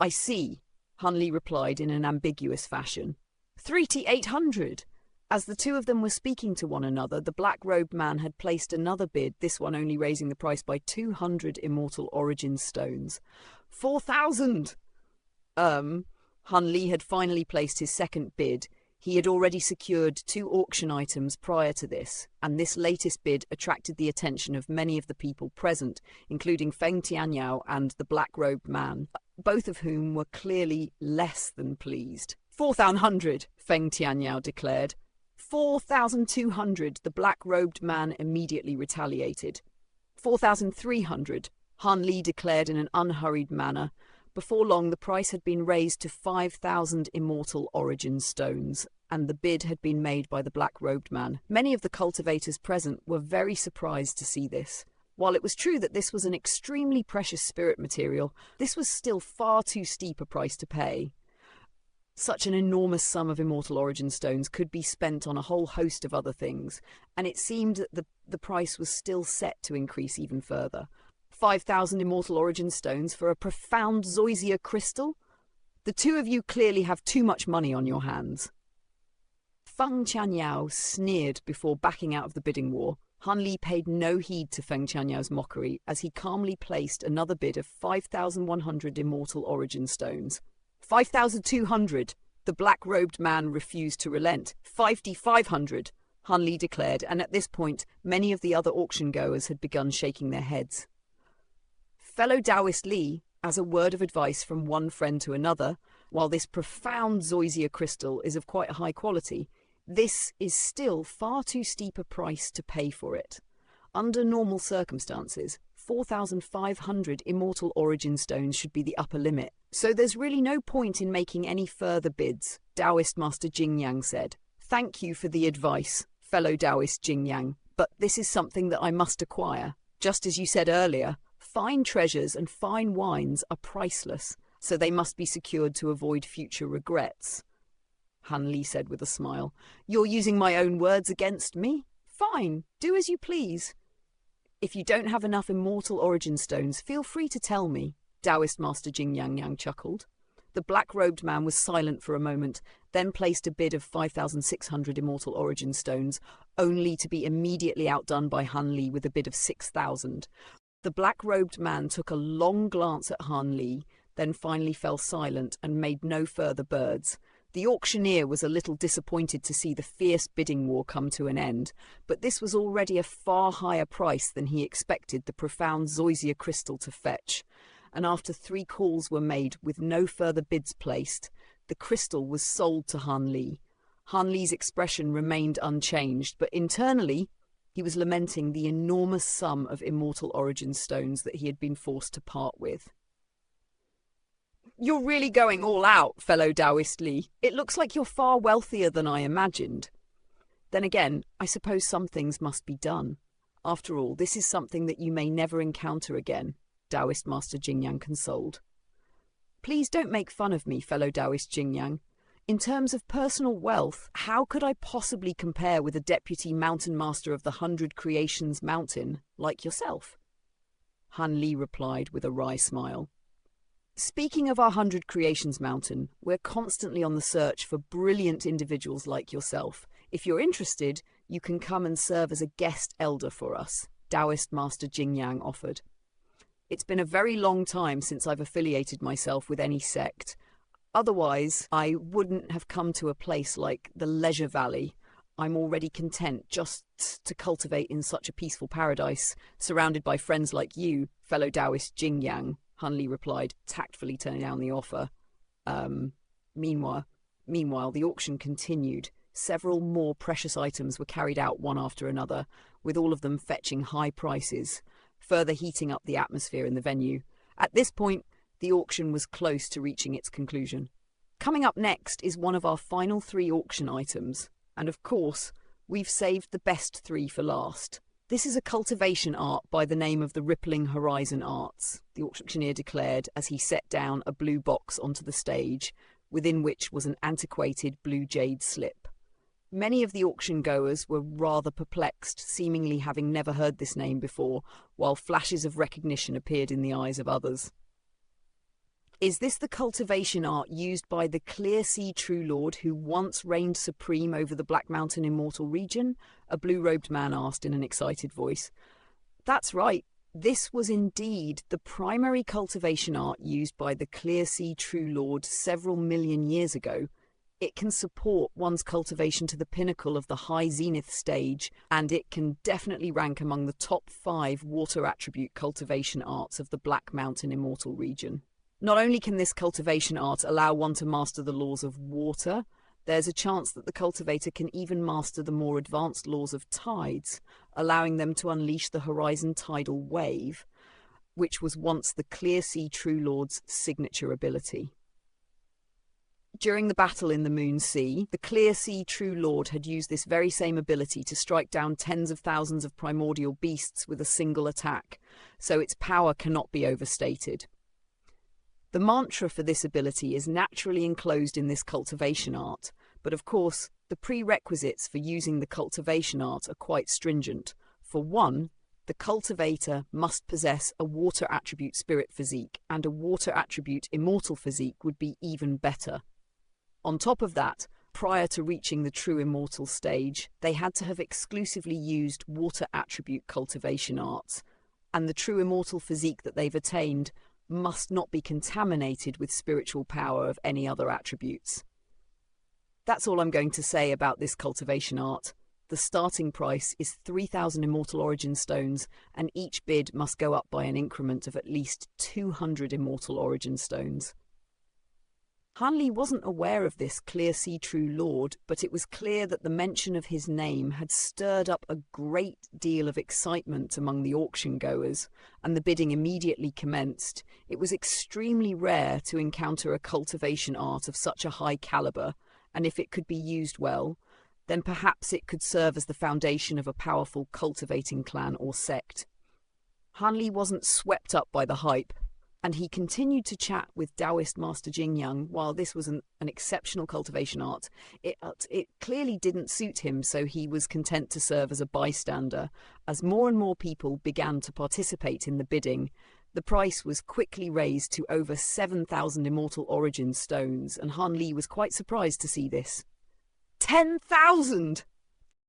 I see, Hunley replied in an ambiguous fashion. 3T800! As the two of them were speaking to one another, the black-robed man had placed another bid, this one only raising the price by 200 Immortal Origin stones. 4,000! Hunley had finally placed his second bid. He had already secured 2 auction items prior to this, and this latest bid attracted the attention of many of the people present, including Feng Tianyao and the black-robed man, both of whom were clearly less than pleased. 4,100, Feng Tianyao declared. 4,200, the black-robed man immediately retaliated. 4,300, Hunley declared in an unhurried manner. Before long, the price had been raised to 5,000 Immortal Origin stones, and the bid had been made by the black-robed man. Many of the cultivators present were very surprised to see this. While it was true that this was an extremely precious spirit material, this was still far too steep a price to pay. Such an enormous sum of Immortal Origin stones could be spent on a whole host of other things, and it seemed that the price was still set to increase even further. 5,000 Immortal Origin stones for a profound Xianxia crystal? The two of you clearly have too much money on your hands. Feng Tianyao sneered before backing out of the bidding war. Hunley paid no heed to Feng Tianyao's mockery as he calmly placed another bid of 5,100 Immortal Origin stones. 5,200! The black-robed man refused to relent. 5,500! Hunley declared, and at this point many of the other auction-goers had begun shaking their heads. Fellow Taoist Li, as a word of advice from one friend to another, while this profound Xianxia crystal is of quite high quality, this is still far too steep a price to pay for it. Under normal circumstances, 4,500 Immortal Origin stones should be the upper limit, so there's really no point in making any further bids, Taoist Master Jingyang said. Thank you for the advice, fellow Taoist Jingyang, but this is something that I must acquire. Just as you said earlier, fine treasures and fine wines are priceless, so they must be secured to avoid future regrets. Hunley said with a smile. You're using my own words against me? Fine, do as you please. If you don't have enough Immortal Origin stones, feel free to tell me, Taoist Master Jingyang chuckled. The black-robed man was silent for a moment, then placed a bid of 5,600 Immortal Origin stones, only to be immediately outdone by Hunley with a bid of 6,000. The black-robed man took a long glance at Hunley, then finally fell silent and made no further birds. The auctioneer was a little disappointed to see the fierce bidding war come to an end, but this was already a far higher price than he expected the profound Xianxia crystal to fetch, and after 3 calls were made with no further bids placed, the crystal was sold to Hunley. Hunley's expression remained unchanged, but internally he was lamenting the enormous sum of Immortal Origin stones that he had been forced to part with. You're really going all out, fellow Taoist Li. It looks like you're far wealthier than I imagined. Then again, I suppose some things must be done. After all, this is something that you may never encounter again, Taoist Master Jingyang consoled. Please don't make fun of me, fellow Taoist Jingyang. In terms of personal wealth, how could I possibly compare with a deputy mountain master of the 100 Creations Mountain like yourself? Hunley replied with a wry smile. Speaking of our 100 Creations Mountain, we're constantly on the search for brilliant individuals like yourself. If you're interested, you can come and serve as a guest elder for us, Taoist Master Jingyang offered. It's been a very long time since I've affiliated myself with any sect. Otherwise, I wouldn't have come to a place like the Leisure Valley. I'm already content just to cultivate in such a peaceful paradise, surrounded by friends like you, fellow Taoist Jingyang, Hunley replied, tactfully turning down the offer. Meanwhile, the auction continued. Several more precious items were carried out one after another, with all of them fetching high prices, further heating up the atmosphere in the venue. At this point, the auction was close to reaching its conclusion. Coming up next is one of our final 3 auction items, and of course, we've saved the best 3 for last. This is a cultivation art by the name of the Rippling Horizon Arts, the auctioneer declared as he set down a blue box onto the stage, within which was an antiquated blue jade slip. Many of the auction goers were rather perplexed, seemingly having never heard this name before, while flashes of recognition appeared in the eyes of others. Is this the cultivation art used by the Clear Sea True Lord who once reigned supreme over the Black Mountain Immortal region? A blue-robed man asked in an excited voice. That's right. This was indeed the primary cultivation art used by the Clear Sea True Lord several million years ago. It can support one's cultivation to the pinnacle of the high zenith stage, and it can definitely rank among the top 5 water attribute cultivation arts of the Black Mountain Immortal region. Not only can this cultivation art allow one to master the laws of water, there's a chance that the cultivator can even master the more advanced laws of tides, allowing them to unleash the horizon tidal wave, which was once the Clear Sea True Lord's signature ability. During the battle in the Moon Sea, the Clear Sea True Lord had used this very same ability to strike down tens of thousands of primordial beasts with a single attack, so its power cannot be overstated. The mantra for this ability is naturally enclosed in this cultivation art, but of course, the prerequisites for using the cultivation art are quite stringent. For one, the cultivator must possess a water attribute spirit physique, and a water attribute immortal physique would be even better. On top of that, prior to reaching the true immortal stage, they had to have exclusively used water attribute cultivation arts, and the true immortal physique that they've attained must not be contaminated with spiritual power of any other attributes. That's all I'm going to say about this cultivation art. The starting price is 3,000 Immortal Origin Stones, and each bid must go up by an increment of at least 200 Immortal Origin Stones. Hanli wasn't aware of this Clear Sea True Lord, but it was clear that the mention of his name had stirred up a great deal of excitement among the auction goers, and the bidding immediately commenced. It was extremely rare to encounter a cultivation art of such a high caliber, and if it could be used well, then perhaps it could serve as the foundation of a powerful cultivating clan or sect. Hanli wasn't swept up by the hype, and he continued to chat with Taoist Master Jingyang. While this was an exceptional cultivation art, it clearly didn't suit him, so he was content to serve as a bystander. As more and more people began to participate in the bidding, the price was quickly raised to over 7,000 Immortal Origin Stones, and Han Li was quite surprised to see this. 10,000!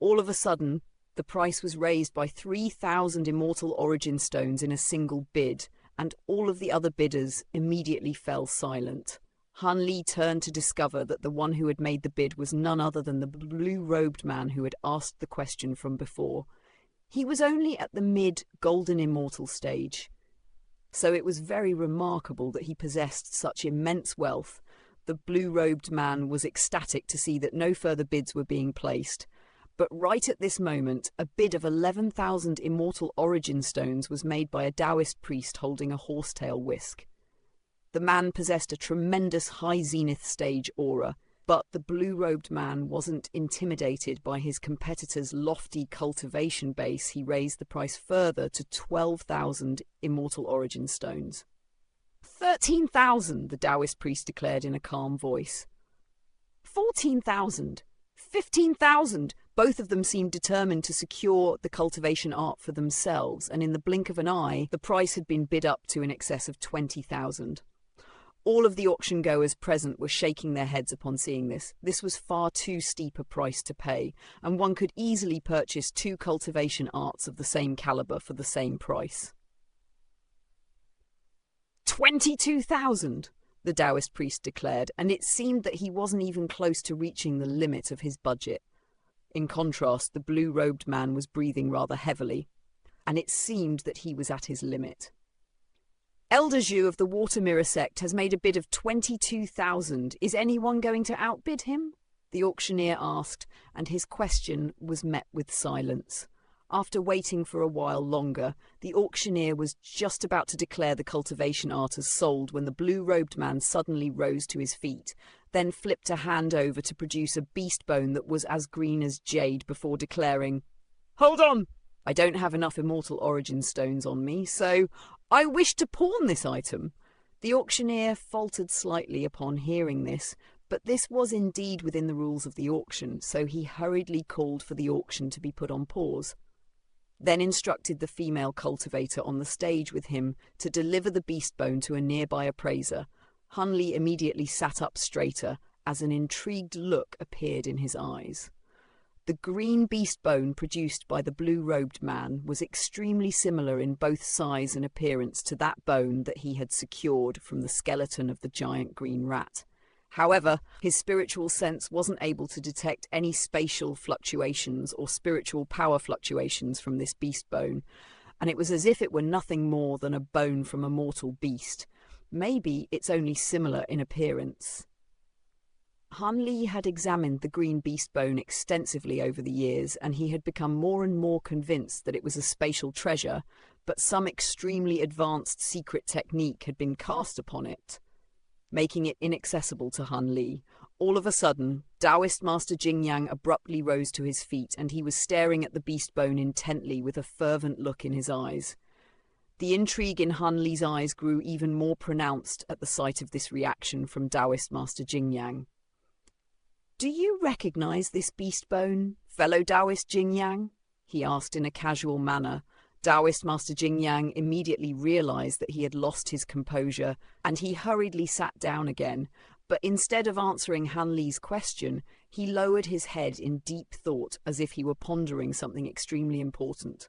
All of a sudden, the price was raised by 3,000 Immortal Origin Stones in a single bid, and all of the other bidders immediately fell silent. Han Li turned to discover that the one who had made the bid was none other than the blue-robed man who had asked the question from before. He was only at the mid-golden immortal stage, so it was very remarkable that he possessed such immense wealth. The blue-robed man was ecstatic to see that no further bids were being placed. But right at this moment, a bid of 11,000 Immortal Origin Stones was made by a Taoist priest holding a horsetail whisk. The man possessed a tremendous high zenith stage aura, but the blue-robed man wasn't intimidated by his competitor's lofty cultivation base. He raised the price further to 12,000 Immortal Origin Stones. 13,000, the Taoist priest declared in a calm voice. 14,000. 15,000! Both of them seemed determined to secure the cultivation art for themselves, and in the blink of an eye, the price had been bid up to in excess of 20,000. All of the auction goers present were shaking their heads upon seeing this. This was far too steep a price to pay, and one could easily purchase 2 cultivation arts of the same caliber for the same price. 22,000! The Taoist priest declared, and it seemed that he wasn't even close to reaching the limit of his budget. In contrast, the blue-robed man was breathing rather heavily, and it seemed that he was at his limit. Elder Zhu of the Water Mirror sect has made a bid of 22,000. Is anyone going to outbid him? The auctioneer asked, and his question was met with silence. After waiting for a while longer, the auctioneer was just about to declare the cultivation art as sold when the blue-robed man suddenly rose to his feet, then flipped a hand over to produce a beast bone that was as green as jade before declaring, "Hold on! I don't have enough Immortal Origin Stones on me, so I wish to pawn this item." The auctioneer faltered slightly upon hearing this, but this was indeed within the rules of the auction, so he hurriedly called for the auction to be put on pause. Then instructed the female cultivator on the stage with him to deliver the beast bone to a nearby appraiser, Han Li immediately sat up straighter as an intrigued look appeared in his eyes. The green beast bone produced by the blue-robed man was extremely similar in both size and appearance to that bone that he had secured from the skeleton of the giant green rat. However, his spiritual sense wasn't able to detect any spatial fluctuations or spiritual power fluctuations from this beast bone, and it was as if it were nothing more than a bone from a mortal beast. Maybe it's only similar in appearance. Han Li had examined the green beast bone extensively over the years, and he had become more and more convinced that it was a spatial treasure, but some extremely advanced secret technique had been cast upon it, making it inaccessible to Han Li. All of a sudden, Taoist Master Jingyang abruptly rose to his feet, and he was staring at the beast bone intently with a fervent look in his eyes. The intrigue in Han Li's eyes grew even more pronounced at the sight of this reaction from Taoist Master Jingyang. "Do you recognize this beast bone, fellow Taoist Jingyang?" he asked in a casual manner. Taoist Master Jingyang immediately realized that he had lost his composure, and he hurriedly sat down again. But instead of answering Han Li's question, he lowered his head in deep thought as if he were pondering something extremely important.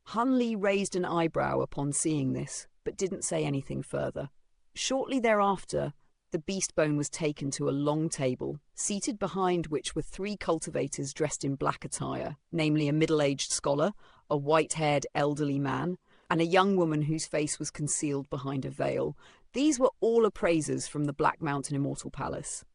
Han Li raised an eyebrow upon seeing this, but didn't say anything further. Shortly thereafter, the beast bone was taken to a long table, seated behind which were 3 cultivators dressed in black attire, namely a middle-aged scholar, a white-haired elderly man, and a young woman whose face was concealed behind a veil. These were all appraisers from the Black Mountain Immortal Palace.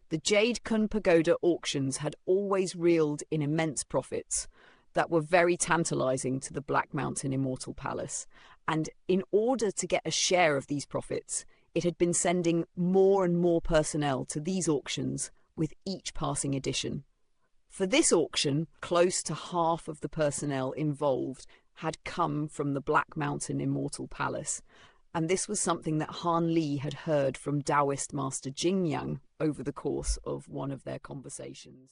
The Jade Kun Pagoda auctions had always reeled in immense profits that were very tantalizing to the Black Mountain Immortal Palace, and in order to get a share of these profits, it had been sending more and more personnel to these auctions with each passing edition. For this auction, close to half of the personnel involved had come from the Black Mountain Immortal Palace, and this was something that Han Li had heard from Taoist Master Jingyang over the course of one of their conversations.